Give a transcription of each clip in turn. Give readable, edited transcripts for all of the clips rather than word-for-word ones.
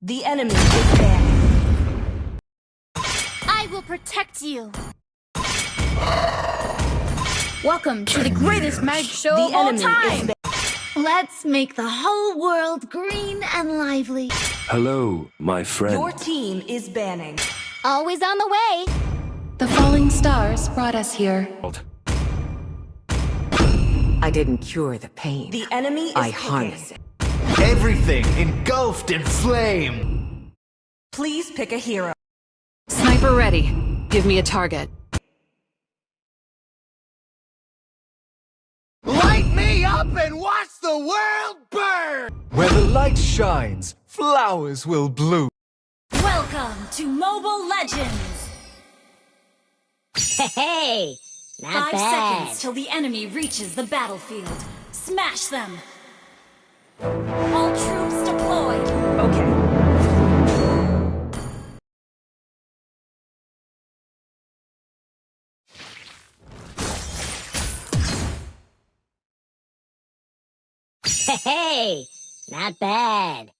The enemy is there. I will protect you. Welcome to the greatest magic show of all time. Let's make the whole world green and lively. Hello, my friend. Your team is banning. Always on the way. The falling stars brought us here. I didn't cure the pain. The enemy is I picking. harness it. Everything engulfed in flame. Please pick a hero. Sniper ready. Give me a target. Light me up and watch the world burn! Where the light shines, flowers will bloom. Welcome to Mobile Legends. Hey, not 5 bad. seconds till the enemy reaches the battlefield. Smash them. All troops deployed. Okay. Hey, not bad.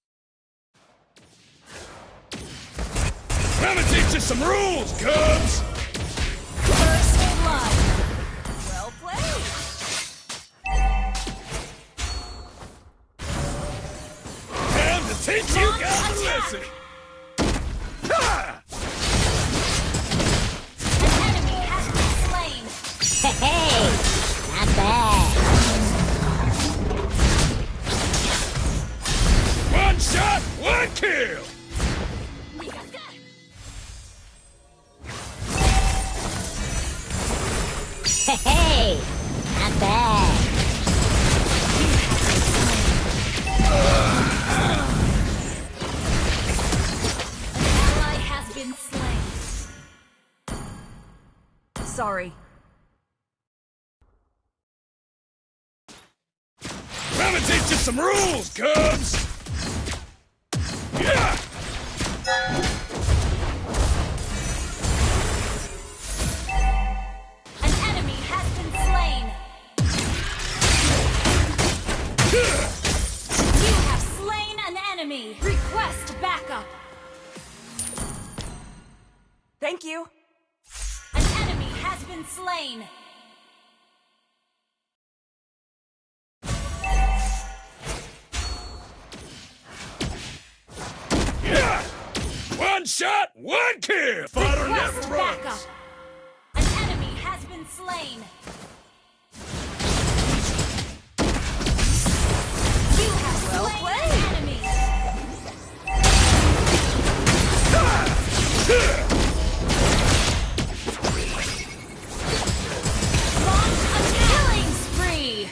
Gonna teach you some rules, cubs! First blood. Well played. Time to teach you guys a lesson! Ha! An enemy has been slain. Hey, not bad. One shot, one kill! Hey, not bad. Ally has been slain. Sorry. Gonna teach you some rules, cubs! Yeah! An enemy has been slain. You have slain an enemy. Request backup. Thank you. An enemy has been slain. Yeah! One shot, one kill! Fighter Request never backup. runs! An enemy has been slain. You have slain an enemy. Launch a killing spree.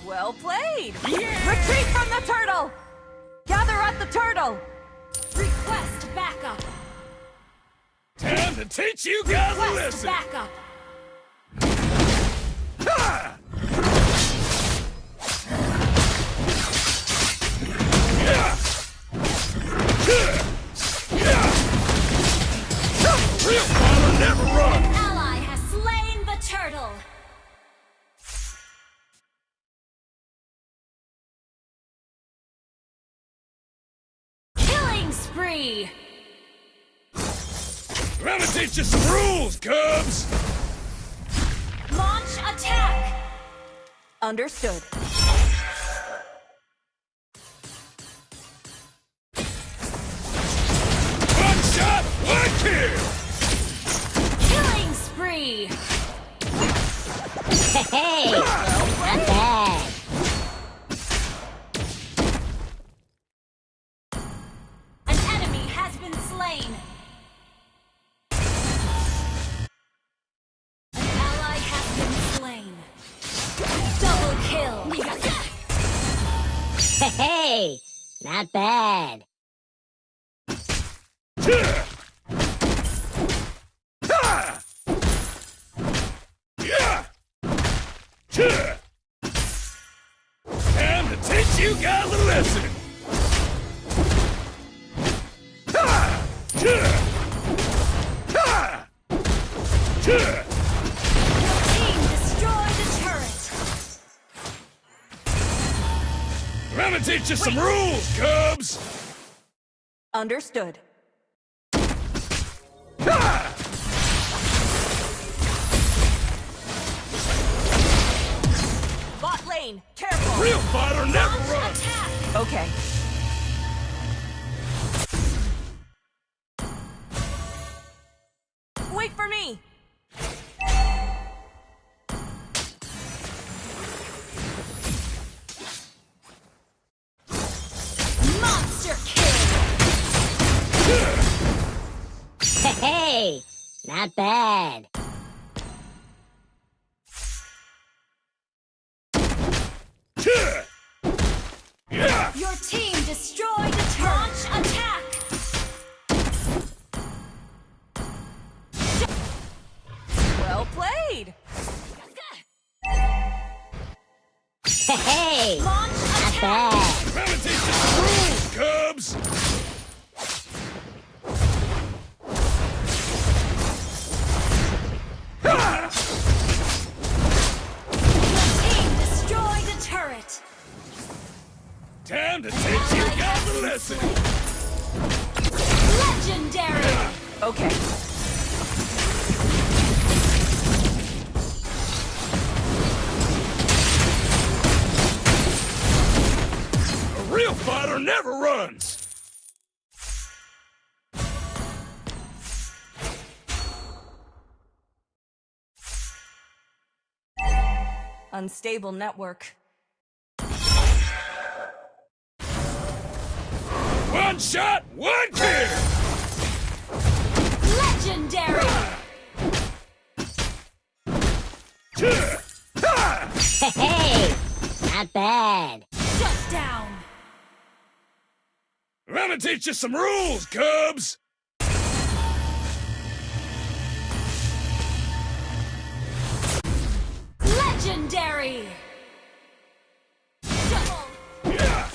Well played. Retreat from the turtle. Gather at the turtle. Request backup. Time to teach you guys a Request lesson! backup. Ha! Yeah! Yeah! Real fighter never runs! Ally has slain the turtle. Killing spree. Gonna teach you some rules, cubs! Launch attack. Understood. One shot, one kill! Killing spree. Hey, not bad. An enemy has been slain. An ally has been slain. Double kill. Hey, not bad. Yeah! Ha! Yeah! Yeah! Time to teach you guys a lesson! Ha! Yeah! Ha! Yeah! Team destroy the turret. Gonna teach you some rules, cubs! Understood. Bot lane, careful! Real fighter never runs! Okay. Wait for me! Monster kill! Hey, not bad. Yeah! Your team destroyed a turret! Launch attack! Well played! Hey, Launch not attack! bad. Valentena, rules, Cubs! Team destroyed a turret! Time to teach you guys a lesson! Legendary! Okay. A real fighter never runs! Unstable network. One shot, one kill! Legendary! Hey, not bad. Shut down! I'm gonna teach you some rules, Cubs! Legendary! Double! Yeah!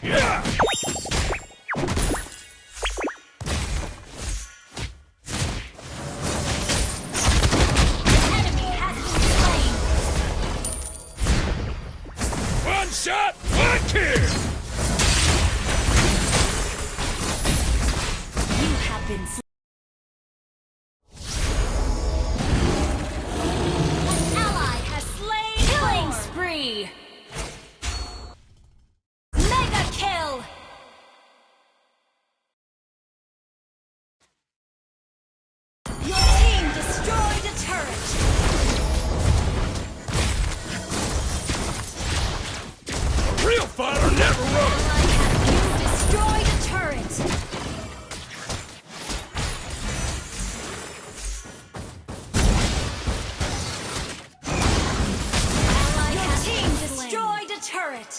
Yeah! Enemy has been slain! One shot, one kill! You have been slain! An ally has slain! Killing spree! Mega kill! Your team destroyed a turret! A real fighter never runs! You destroyed a turret! Your team destroyed a turret!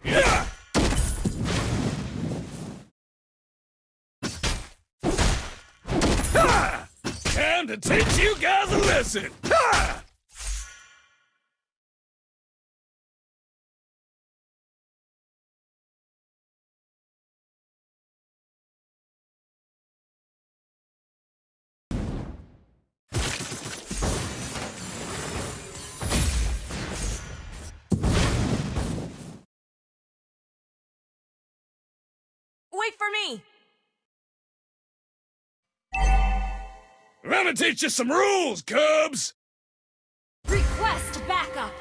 Yeah! Ha! Time to teach you guys a lesson! Ha! Wait for me! I'm gonna teach you some rules, Cubs! Request backup!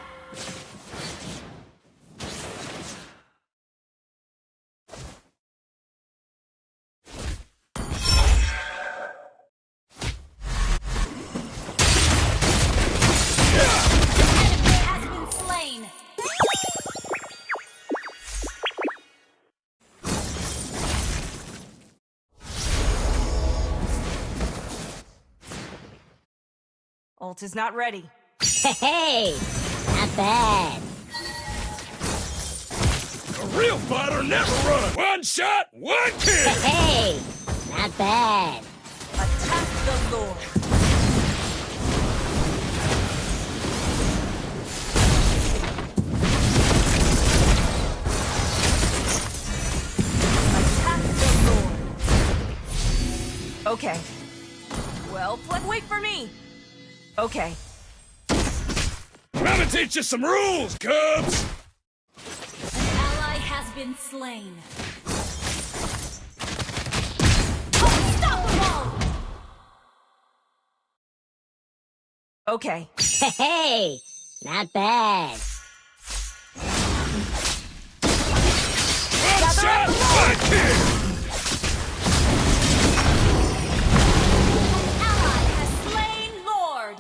Enemy has been slain! Ult is not ready. Hey, not bad. A real fighter never runs! One shot, one kill! Hey, not bad. Attack the Lord. Attack the Lord. Okay. Well, wait for me. Okay. I'm gonna teach you some rules, Cubs! An ally has been slain. Unstoppable! Okay. Hey, not bad. One shot, one kill! Ally has slain Lord.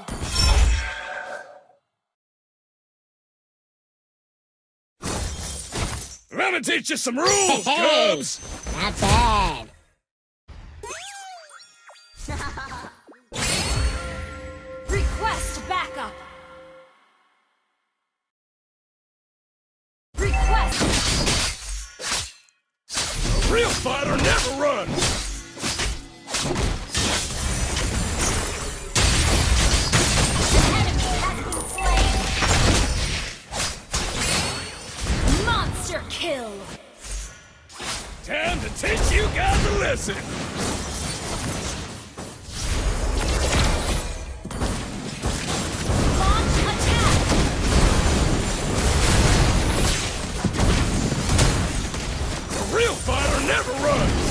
I'm gonna teach you some rules, Hey, Cubs! not bad. Request backup. Request. A real fighter never runs! Enemy has been slain. Monster kill. Time to teach you guys a lesson! Launch attack. A real fighter never runs!